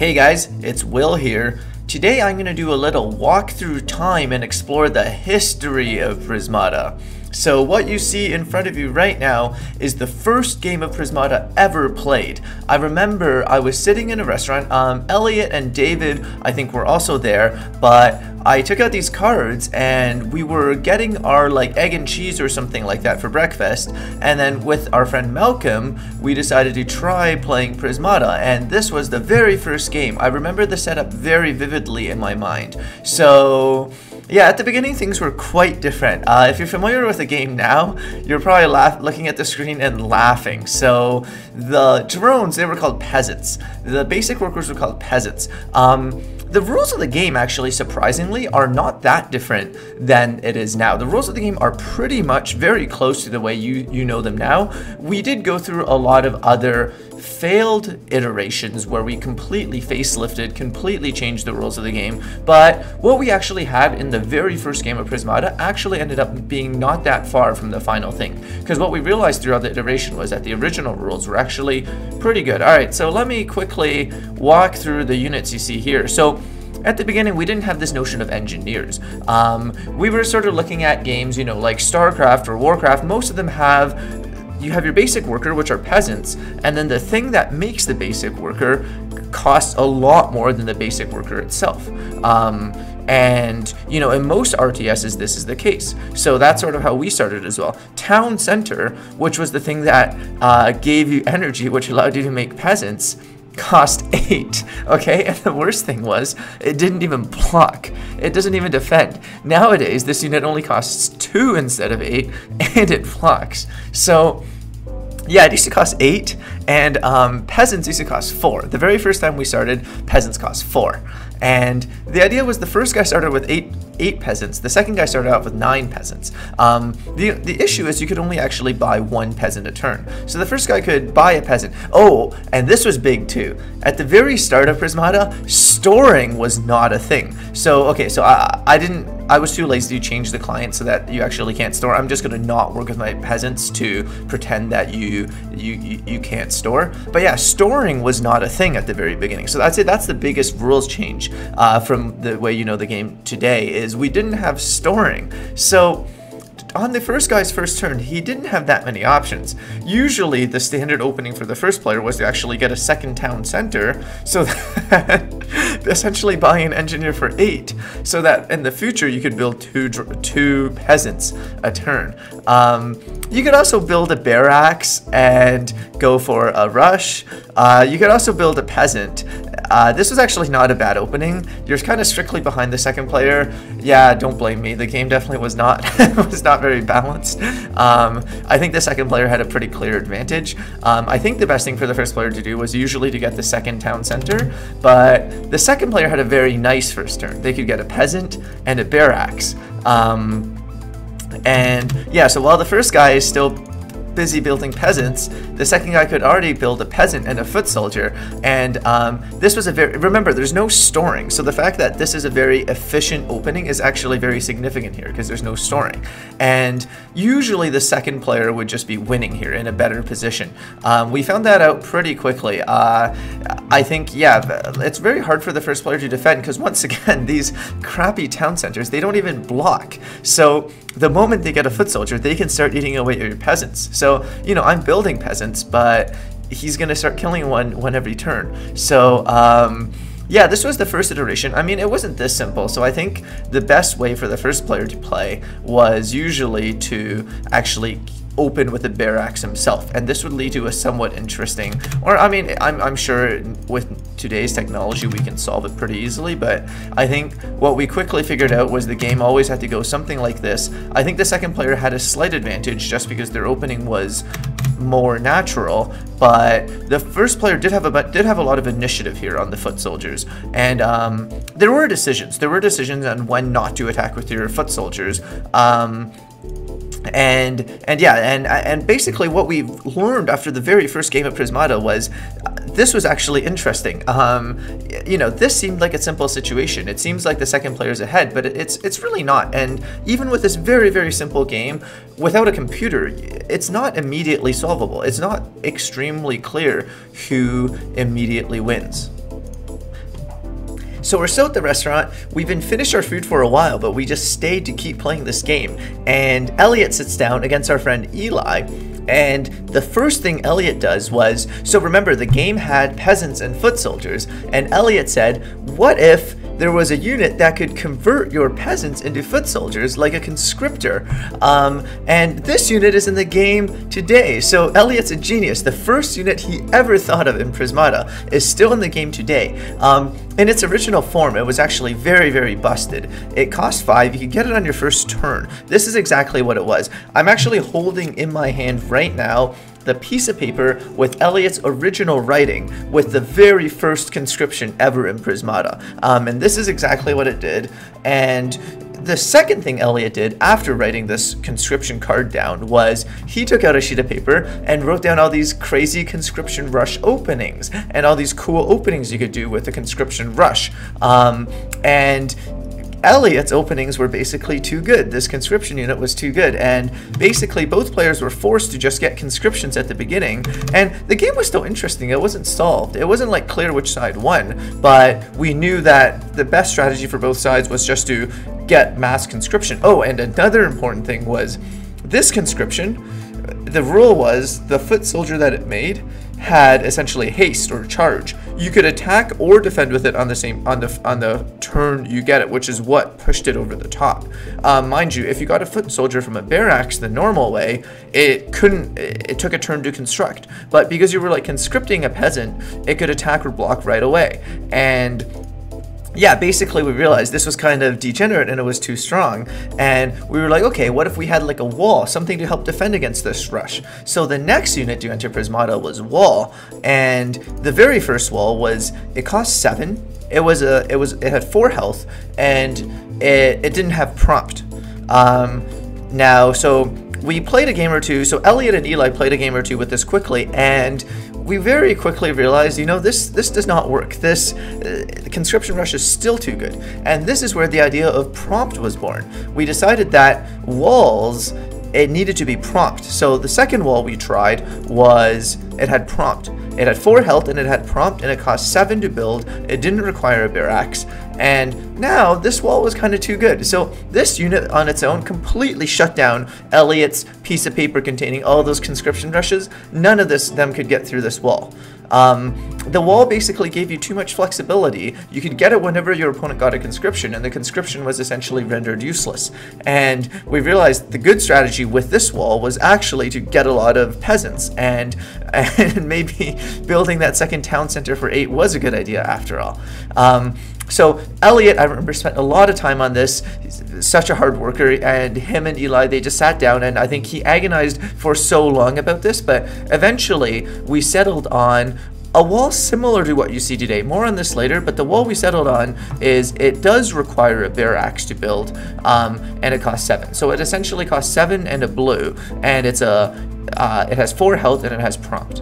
Hey guys, it's Will here. Today I'm going to do a little walk through time and explore the history of Prismata. So what you see in front of you right now is the first game of Prismata ever played. I remember I was sitting in a restaurant, Elliot and David I think were also there, but I took out these cards and we were getting our egg and cheese or something like that for breakfast, and then with our friend Malcolm we decided to try playing Prismata, and this was the very first game. I remember the setup very vividly in my mind. So yeah, at the beginning things were quite different. If you're familiar with the game now, you're probably looking at the screen and laughing. So the drones, they were called peasants. The basic workers were called peasants. The rules of the game, actually, surprisingly, are not that different than it is now. The rules of the game are pretty much very close to the way you know them now. We did go through a lot of other failed iterations where we completely facelifted, completely changed the rules of the game, but what we actually had in the very first game of Prismata actually ended up being not that far from the final thing, because what we realized throughout the iteration was that the original rules were actually pretty good. Alright, so let me quickly walk through the units you see here. So at the beginning, we didn't have this notion of engineers. We were sort of looking at games, you know, like StarCraft or Warcraft. Most of them you have your basic worker, which are peasants, and then the thing that makes the basic worker costs a lot more than the basic worker itself. And, you know, in most RTSs, this is the case. So that's sort of how we started as well. Town Center, which was the thing that gave you energy, which allowed you to make peasants, cost 8, okay? And the worst thing was, it didn't even block. It doesn't even defend. Nowadays, this unit only costs 2 instead of 8, and it blocks. So yeah, it used to cost 8, and peasants used to cost 4. The very first time we started, peasants cost 4. And the idea was the first guy started with 8 peasants. The second guy started out with 9 peasants. The issue is you could only actually buy 1 peasant a turn. So the first guy could buy a peasant. Oh, and this was big too. At the very start of Prismata, storing was not a thing. So okay, so I was too lazy to change the client so that you actually can't store. I'm just gonna not work with my peasants to pretend that you can't store. But yeah, storing was not a thing at the very beginning. So that's it. That's the biggest rules change from the way you know the game today, is we didn't have storing. So on the first guy's first turn, he didn't have that many options. Usually the standard opening for the first player was to actually get a second town center, so that essentially buy an engineer for 8, so that in the future you could build two peasants a turn. You could also build a barracks and go for a rush. You could also build a peasant. This was actually not a bad opening. You're kind of strictly behind the second player. Yeah, don't blame me. The game definitely was not very balanced. I think the second player had a pretty clear advantage. I think the best thing for the first player to do was usually to get the second town center, but the second player had a very nice first turn. They could get a peasant and a barracks. And yeah, so while the first guy is still busy building peasants, the second guy could already build a peasant and a foot soldier. And this was remember, there's no storing, so the fact that this is a very efficient opening is actually very significant here, because there's no storing. And usually the second player would just be winning here in a better position. We found that out pretty quickly. I think, yeah, it's very hard for the first player to defend, because once again, these crappy town centers, they don't even block. So the moment they get a foot soldier, they can start eating away at your peasants. So, you know, I'm building peasants, but he's going to start killing one every turn. So, yeah, this was the first iteration. I mean, it wasn't this simple, so I think the best way for the first player to play was usually to actually open with a barracks himself, and this would lead to a somewhat interesting, or I mean, I'm sure with today's technology we can solve it pretty easily, but I think what we quickly figured out was the game always had to go something like this. I think the second player had a slight advantage just because their opening was more natural, but the first player did have a lot of initiative here on the foot soldiers, and there were decisions on when not to attack with your foot soldiers. And basically what we learned after the very first game of Prismata was this was actually interesting. You know, this seemed like a simple situation. It seems like the second player's ahead, but it's really not. And even with this very, very simple game, without a computer, it's not immediately solvable. It's not extremely clear who immediately wins. So we're still at the restaurant. We've been finished our food for a while, but we just stayed to keep playing this game. And Elliot sits down against our friend Eli. And the first thing Elliot does was, so remember the game had peasants and foot soldiers, and Elliot said, what if there was a unit that could convert your peasants into foot soldiers, like a conscriptor? And this unit is in the game today. So Elliot's a genius. The first unit he ever thought of in Prismata is still in the game today. In its original form, it was actually very, very busted. It cost 5. You could get it on your first turn. This is exactly what it was. I'm actually holding in my hand right now the piece of paper with Elliot's original writing with the very first conscription ever in Prismata. And this is exactly what it did. And the second thing Elliot did after writing this conscription card down was he took out a sheet of paper and wrote down all these crazy conscription rush openings and all these cool openings you could do with the conscription rush. And Elliot's openings were basically too good. This conscription unit was too good, and basically both players were forced to just get conscriptions at the beginning, and the game was still interesting. It wasn't solved. It wasn't like clear which side won, but we knew that the best strategy for both sides was just to get mass conscription. Oh, and another important thing was this conscription, the rule was the foot soldier that it made had essentially haste or charge. You could attack or defend with it on the turn you get it, which is what pushed it over the top. Mind you, if you got a foot soldier from a barracks the normal way, it took a turn to construct. But because you were like conscripting a peasant, it could attack or block right away. And yeah, basically we realized this was kind of degenerate and it was too strong, and we were like, okay, what if we had like a wall, something to help defend against this rush? So the next unit to enter Prismata was wall, and the very first wall was, it cost 7. It had 4 health, and it didn't have prompt. So we played a game or two, so Elliot and Eli played a game or two with this quickly, and we very quickly realized, you know, this does not work. The conscription rush is still too good. And this is where the idea of prompt was born. We decided that walls, it needed to be prompt. So the second wall we tried was, it had prompt. It had 4 health and it had prompt, and it cost 7 to build. It didn't require a barracks. And now this wall was kind of too good. So this unit on its own completely shut down Elliot's piece of paper containing all those conscription rushes. None of them could get through this wall. The wall basically gave you too much flexibility. You could get it whenever your opponent got a conscription, and the conscription was essentially rendered useless. And we realized the good strategy with this wall was actually to get a lot of peasants, and maybe building that second town center for 8 was a good idea after all. So Elliot, I remember, spent a lot of time on this. He's such a hard worker, and him and Eli, they just sat down, and I think he agonized for so long about this, but eventually we settled on a wall similar to what you see today. More on this later, but the wall we settled on is, it does require a barracks to build, and it costs 7. So it essentially costs 7 and a blue, and it has 4 health and it has prompt.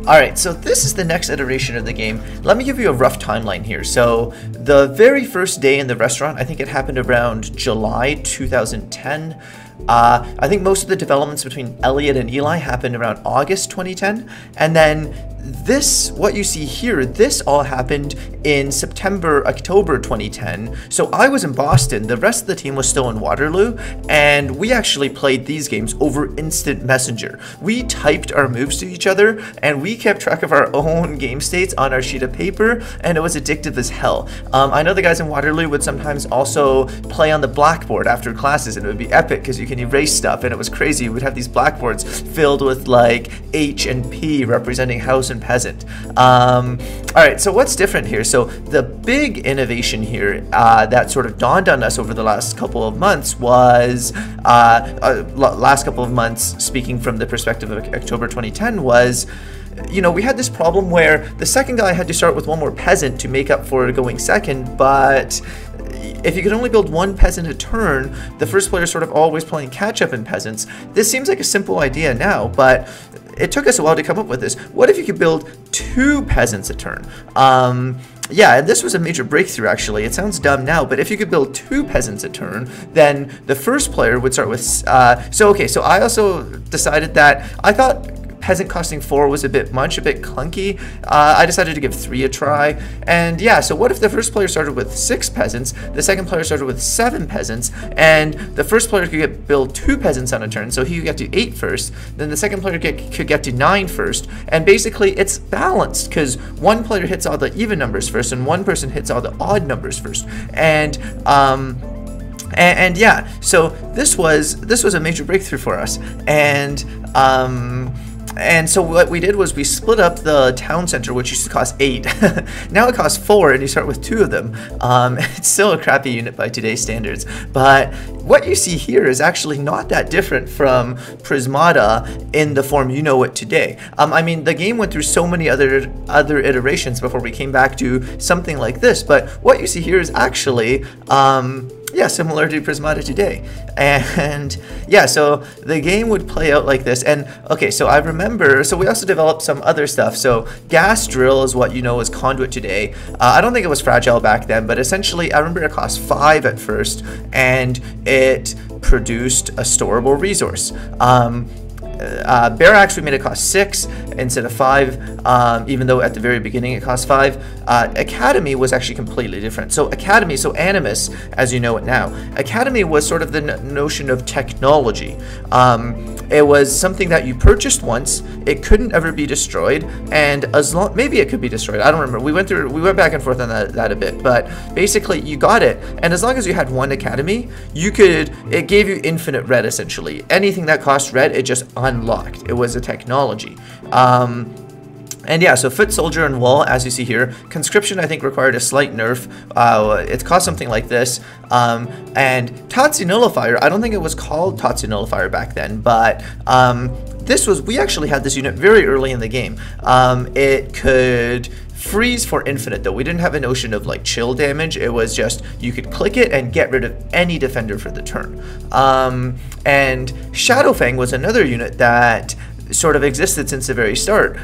Alright, so this is the next iteration of the game. Let me give you a rough timeline here. So the very first day in the restaurant, I think it happened around July 2010. I think most of the developments between Elliot and Eli happened around August 2010. And then this, what you see here, this all happened in September, October 2010. So I was in Boston, the rest of the team was still in Waterloo, and we actually played these games over instant messenger. We typed our moves to each other, and we kept track of our own game states on our sheet of paper, and it was addictive as hell. I know the guys in Waterloo would sometimes also play on the blackboard after classes, and it would be epic because you can erase stuff, and it was crazy. We'd have these blackboards filled with like H and P representing house and peasant. Alright, so what's different here? So the big innovation here that sort of dawned on us over the last couple of months was, speaking from the perspective of October 2010, was, you know, we had this problem where the second guy had to start with 1 more peasant to make up for going second, but if you could only build 1 peasant a turn, the first player is sort of always playing catch-up in peasants. This seems like a simple idea now, but it took us a while to come up with this. What if you could build 2 peasants a turn? Yeah, and this was a major breakthrough actually. It sounds dumb now, but if you could build 2 peasants a turn, then the first player would start with, so I also decided that I thought peasant costing 4 was a bit much, a bit clunky. I decided to give 3 a try. And yeah, so what if the first player started with 6 peasants, the second player started with 7 peasants, and the first player could build 2 peasants on a turn, so he could get to 8 first, then the second player could get to 9 first, and basically it's balanced because one player hits all the even numbers first and one person hits all the odd numbers first. And yeah, so this was a major breakthrough for us. And so what we did was we split up the town center, which used to cost 8. Now it costs 4, and you start with 2 of them. It's still a crappy unit by today's standards, but what you see here is actually not that different from Prismata in the form you know it today. I mean, the game went through so many other iterations before we came back to something like this, but what you see here is actually yeah, similar to Prismata today. And yeah, so the game would play out like this. And okay, so I remember, so we also developed some other stuff. So gas drill is what you know as conduit today. I don't think it was fragile back then, but essentially I remember it cost 5 at first, and it produced a storable resource. Barracks, we made it cost 6 instead of 5, even though at the very beginning it cost 5. Academy was actually completely different. So Academy, so Animus, as you know it now, Academy was sort of the notion of technology. It was something that you purchased once, it couldn't ever be destroyed, and as long, maybe it could be destroyed, I don't remember. We went back and forth on that a bit, but basically you got it, and as long as you had one Academy, it gave you infinite red essentially. Anything that cost red, it just unlocked. It was a technology. And yeah, so Foot Soldier and Wall, as you see here. Conscription, I think, required a slight nerf. It cost something like this. And Tatsu Nullifier, I don't think it was called Tatsu Nullifier back then, but we actually had this unit very early in the game. It could freeze for infinite, though. We didn't have a notion of like chill damage. It was just you could click it and get rid of any defender for the turn. And Shadowfang was another unit that sort of existed since the very start.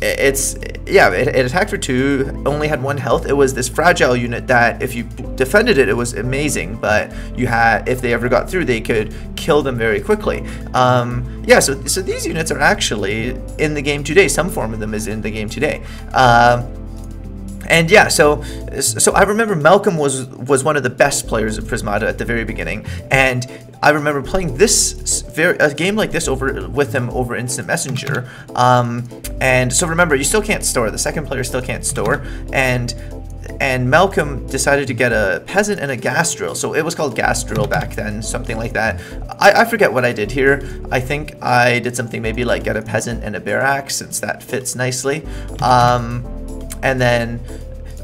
It attacked for 2, only had 1 health. It was this fragile unit that if you defended it, it was amazing, but if they ever got through, they could kill them very quickly. Yeah, so these units are actually in the game today. Some form of them is in the game today. And yeah, so I remember Malcolm was one of the best players of Prismata at the very beginning, and I remember playing a game like this with him over Instant Messenger. And so remember, you still can't store. The second player still can't store, and Malcolm decided to get a peasant and a gas drill. So it was called gas drill back then, something like that. I forget what I did here. I think I did something maybe like get a peasant and a barracks, since that fits nicely. And then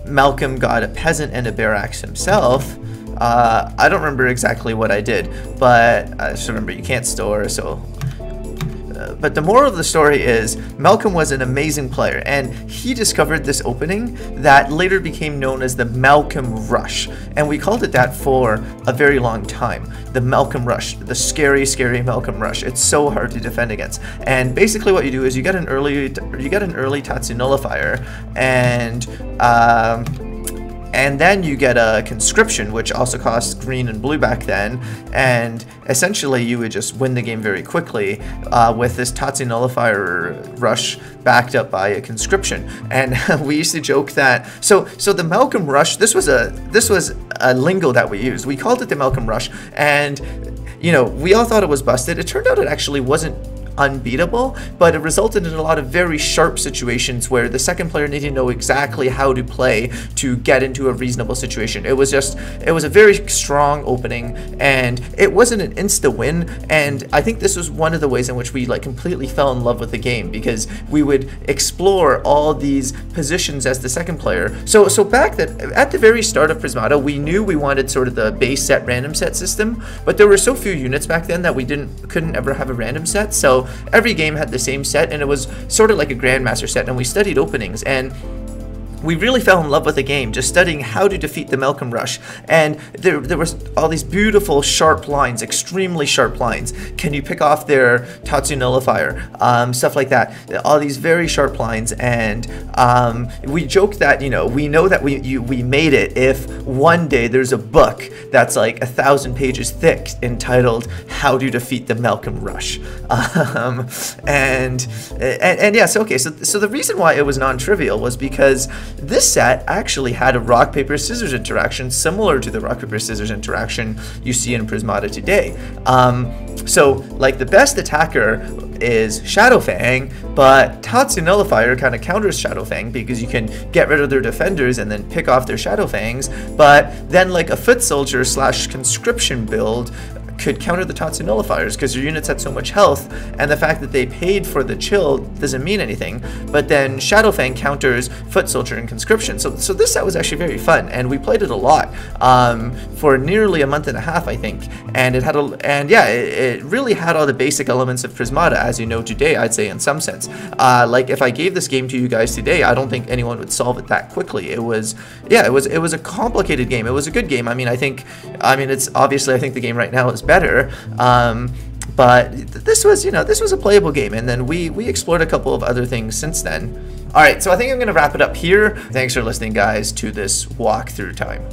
Malcolm got a peasant and a barracks himself. I don't remember exactly what I did, but I just remember you can't store, so... but the moral of the story is Malcolm was an amazing player, and he discovered this opening that later became known as the Malcolm Rush, and we called it that for a very long time. The Malcolm Rush, the scary, scary Malcolm Rush. It's so hard to defend against. And basically what you do is you get an early Tatsu Nullifier, and then you get a conscription, which also costs green and blue back then, and essentially you would just win the game very quickly with this Tatsu Nullifier rush backed up by a conscription. And we used to joke that so the Malcolm Rush, this was a lingo that we used. We called it the Malcolm Rush, and you know, we all thought it was busted. It turned out it actually wasn't unbeatable, but it resulted in a lot of very sharp situations where the second player needed to know exactly how to play to get into a reasonable situation. It was a very strong opening, and it wasn't an insta win, and I think this was one of the ways in which we like completely fell in love with the game, because we would explore all these positions as the second player. So back at the very start of Prismata, we knew we wanted sort of the base set random set system, but there were so few units back then that we couldn't ever have a random set. So every game had the same set, and it was sort of like a Grandmaster set, and we studied openings, and we really fell in love with the game just studying how to defeat the Malcolm Rush. And there was all these beautiful sharp lines, extremely sharp lines. Can you pick off their Tatsu nullifier? Stuff like that. All these very sharp lines. And we joked that, you know, we know that we made it if one day there's a book that's like 1,000 pages thick entitled How to Defeat the Malcolm Rush. And yes, okay, so the reason why it was non-trivial was because this set actually had a rock, paper, scissors interaction similar to the rock, paper, scissors interaction you see in Prismata today. So, like, the best attacker is Shadowfang, but Tatsu Nullifier kind of counters Shadowfang because you can get rid of their defenders and then pick off their Shadowfangs, but then, like, a foot soldier / conscription build could counter the Tatsu nullifiers because your units had so much health, and the fact that they paid for the chill doesn't mean anything. But then Shadowfang counters Foot Soldier and Conscription. So this set was actually very fun, and we played it a lot for nearly a month and a half, I think. And it really had all the basic elements of Prismata, as you know today, I'd say, in some sense. Like, if I gave this game to you guys today, I don't think anyone would solve it that quickly. It was a complicated game. It was a good game. I mean, it's obviously, I think the game right now is better, but this was a playable game, and then we explored a couple of other things since then. Alright, so I think I'm going to wrap it up here. Thanks for listening, guys, to this walkthrough time.